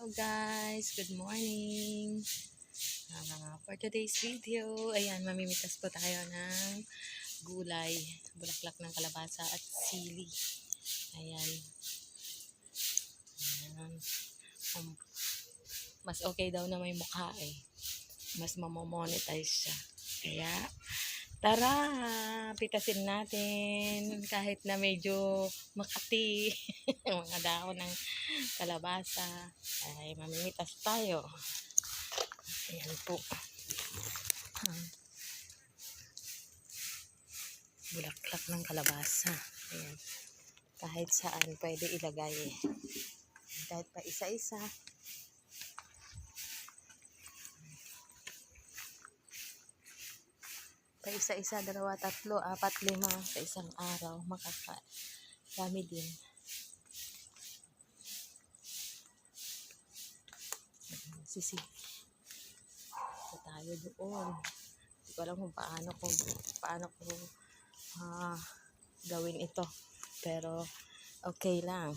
guys, good morning. For today's video, ayan, mamimitas po tayo ng gulay, bulaklak ng kalabasa at sili. Ayan. Ayan. Mas okay daw na may mukha eh. Mas mamomonetize siya. Kaya, tara, pitasin natin kahit na medyo makati mga dahon ng kalabasa ay mamimitas tayo. Ayan po. Bulaklak ng kalabasa. Ayan. Kahit saan pwede ilagay. Kahit pa isa-isa. Pa isa-isa, 2, 3, 4, 5 sa isang araw. Makakadami din. Sisi. So tayo doon. Hindi ko alam kung paano ko gawin ito. Pero okay lang.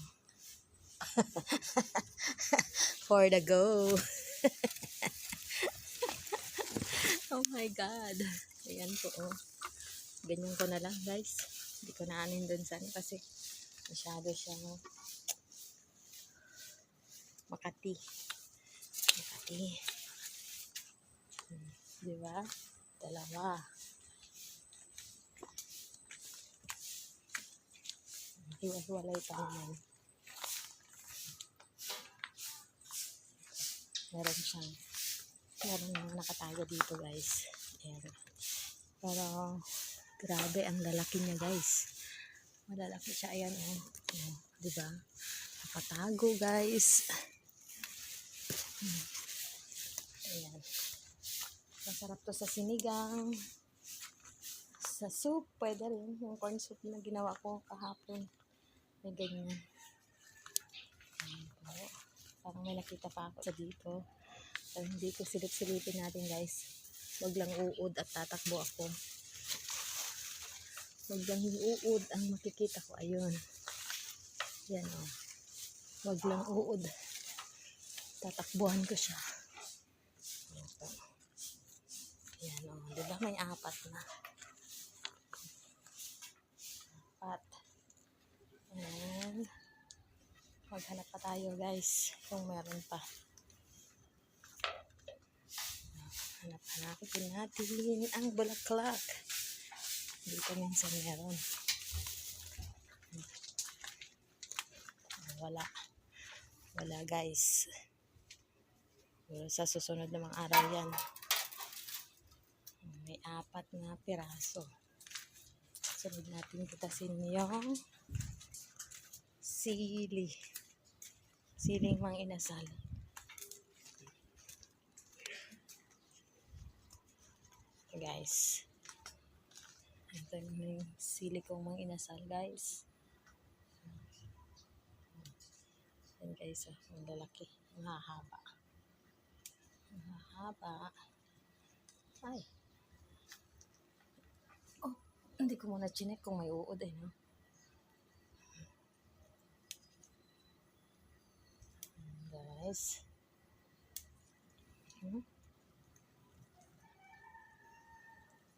For the go. Oh my God. Ayan po. Oh. Ganyan ko na lang guys. Hindi ko na anin doon sana kasi masyado siyang makati. Diba? 2. Hiwa-hiwalay pa naman. Meron mga nakatago dito guys. Ayan. Pero grabe ang lalaki niya guys. Malalaki siya. Ayan oh. Diba? Nakatago guys. Ayan. Masarap to sa sinigang. Sa soup, pwede rin. Yung corn soup na ginawa ko kahapon. May ganyan. Parang may nakita pa ako sa dito. So, hindi ko silip-silipin natin guys. Huwag lang uod at tatakbo ako. Huwag lang uod ang makikita ko. Ayun. Yan o. Huwag lang uod. Tatakbuhan ko siya. Ito. Yan o. Diba may 4 na? 4. Ayan. Maghanap pa tayo guys kung meron pa. Hanapin natin ang bulaklak. Dito minsan meron. Wala guys. Pero sa susunod na mga araw yan. May 4 na piraso. Sunod natin pitasin yung siling mang inasal. Guys, ito yung sili kong mang inasal guys. Yan guys, ang lalaki, ang hahaba. Ay, oh, hindi ko muna chinek kung may uod eh, no? Guys,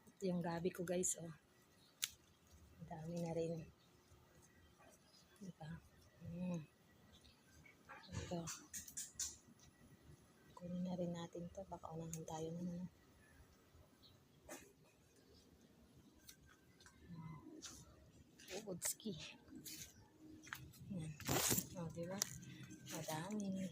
ito yung gabi ko guys, oh. Dami na rin. Diba? Ito. Kunin na rin natin to. Baka unahan tayo naman. Uodski. Yan. O, diba? Madami.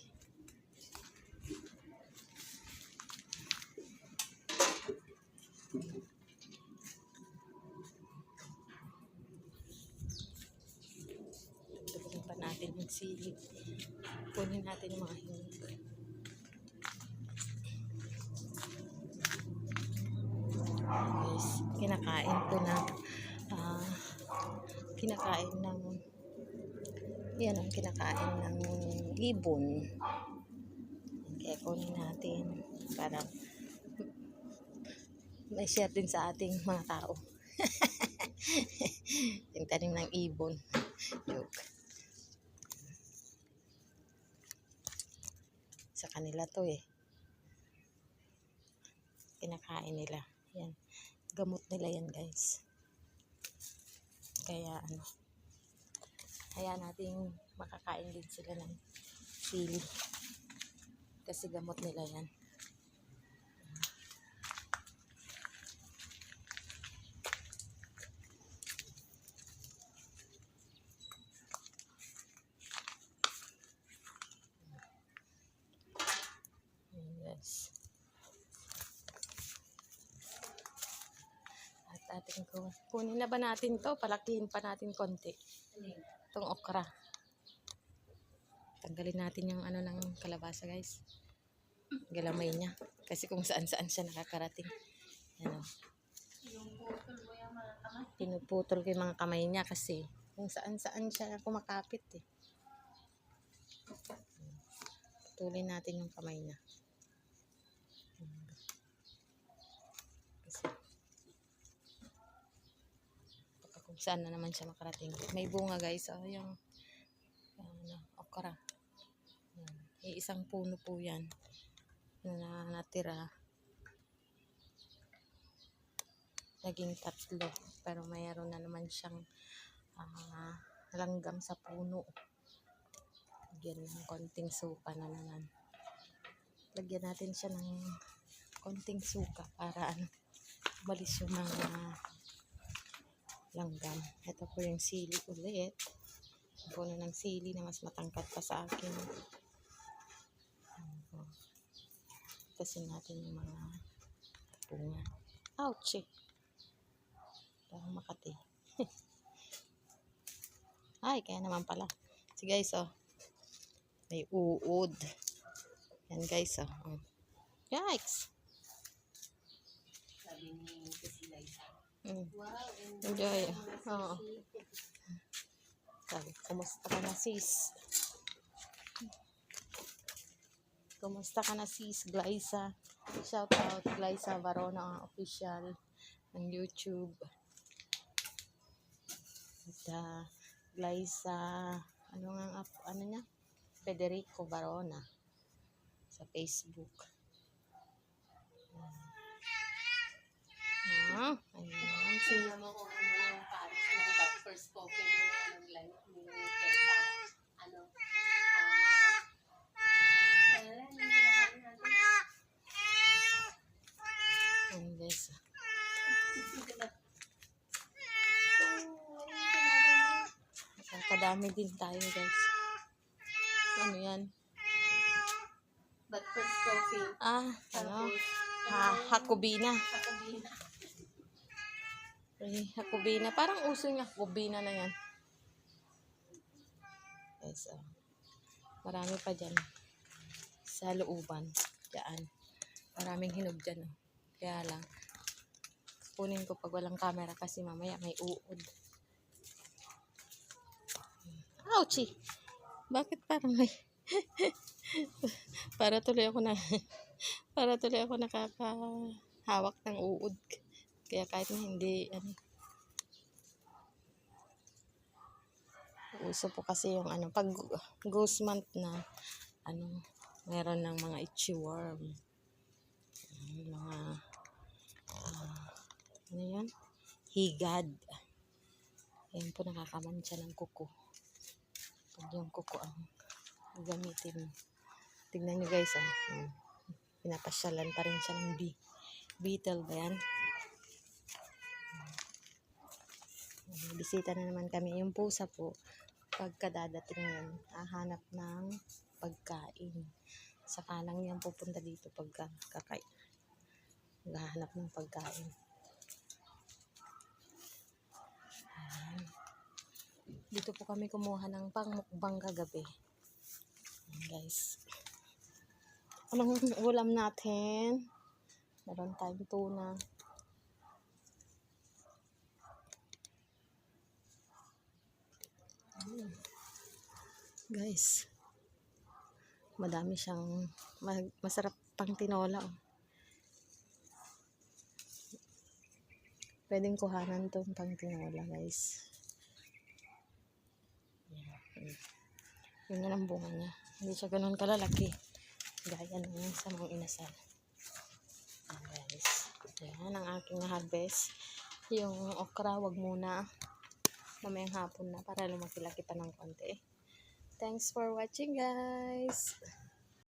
Tutukin pa natin yung sili. Kunin natin yung mga hinog. Guys, kinakain ko na kinakain ng ibon. Kaya kunin natin para may share din sa ating mga tao. Yung tanim ng ibon. Joke. Sa kanila to eh. Kinakain nila. Yan. Gamot nila yan guys. Kaya ano. Kaya natin makakain din sila ng sili. Kasi gamot nila yan. Yes. At ating kunin na ba natin to? Palakihin pa natin konti. Itong okra. Tanggalin natin yung ano ng kalabasa guys. Galamay niya. Kasi kung saan saan siya nakakarating. Ano. Pinuputol ko yung mga kamay niya kasi kung saan saan siya kumakapit eh. Putulin natin yung kamay niya. Kasi kung saan na naman siya makarating. May bunga guys. Oh, yung okra. Isang puno po yan na natira. Naging 3. Pero mayroon na naman siyang langgam sa puno. Lagyan ng konting suka na naman. Lagyan natin siya ng konting suka para umalis yung mga langgam. Ito po yung sili ulit. Puno ng sili na mas matangkad pa sa akin. Tasin natin yung mga bunga. Ouch! Parang Makati. Ay, kaya naman pala. Si guys, oh. May uod. Yan guys, oh. Yikes! Sabi ni si Liza. Wow, enjoy. Oo. Sabi, kumusta ka na sis? Kumusta ka na sis, Glyza? Shout out, Glyza Varona official ng YouTube. At Glyza, ano niya? Federico Varona sa Facebook. Ayan. Tingnan mo kung ano yung Paris ng but first spoken ng live ni Tessa. And this. Nakakadami din tayo guys. Ano yan? But first coffee. Hakubina. Hakubina. Hakubina. Parang uso yung hakubina na yan. Guys, marami pa dyan. Sa looban. Diyan. Maraming hinog dyan. Kaya lang, kunin ko pag walang camera kasi mamaya may uod. Ouchie! Bakit parang may... para tuloy ako nakakahawak ng uod. Kaya kahit na hindi, uso po kasi yung pag ghost month na, meron ng mga itchy worm. Mga, yan? Higad. Yan po nakakamansya ng kuko. Pag yung kuko ang gamitin. Tignan nyo guys, pinapasyalan pa rin siya ng beetle ba yan? Bisita na naman kami. Yung pusa po, pagkadadating yun, hahanap ng pagkain. Saka lang yan pupunta dito pagka hahanap ng pagkain. Dito po kami kumuha ng pangmukbang kagabi. Guys. Anong ulam natin? Meron tayong tuna. Guys. Madami siyang masarap pang tinola. Pwedeng kuhanan tong pang tinola, guys. Yun na lang bunga niya. Hindi siya ganun kalalaki. Gaya ng sa mga inasal. Ayan guys. Ayan ang aking harvest. Yung okra, wag muna. Mamayang hapon na para lumaki-laki pa ng konti. Thanks for watching guys.